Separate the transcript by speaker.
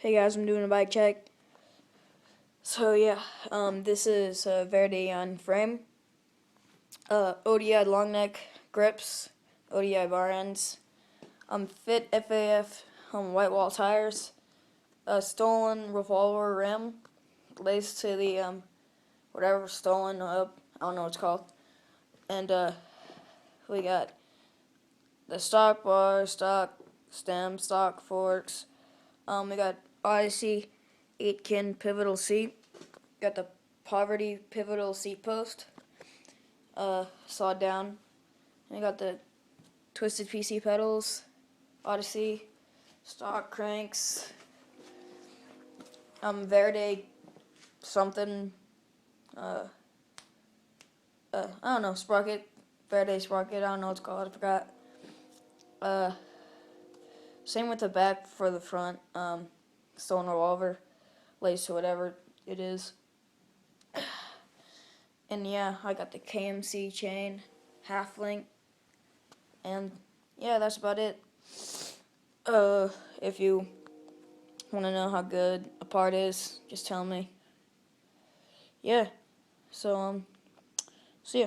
Speaker 1: Hey guys, I'm doing a bike check. So yeah, this is Verde on frame, ODI long neck grips, ODI bar ends, fit FAF white wall tires, stolen revolver rim, laced to the whatever stolen up, I don't know what it's called, and we got the stock bar, stock stem, stock forks. We got Odyssey 8-kin pivotal seat. Got the Poverty pivotal seat post. Sawed down. And we got the Twisted PC pedals. Odyssey. Stock cranks. Verde something. I don't know. Sprocket. Verde sprocket. I don't know what it's called. I forgot. Same with the back for the front. Stolen revolver, laced to whatever it is. And yeah, I got the KMC chain, half link, and yeah, that's about it. If you want to know how good a part is, just tell me. Yeah, so see ya.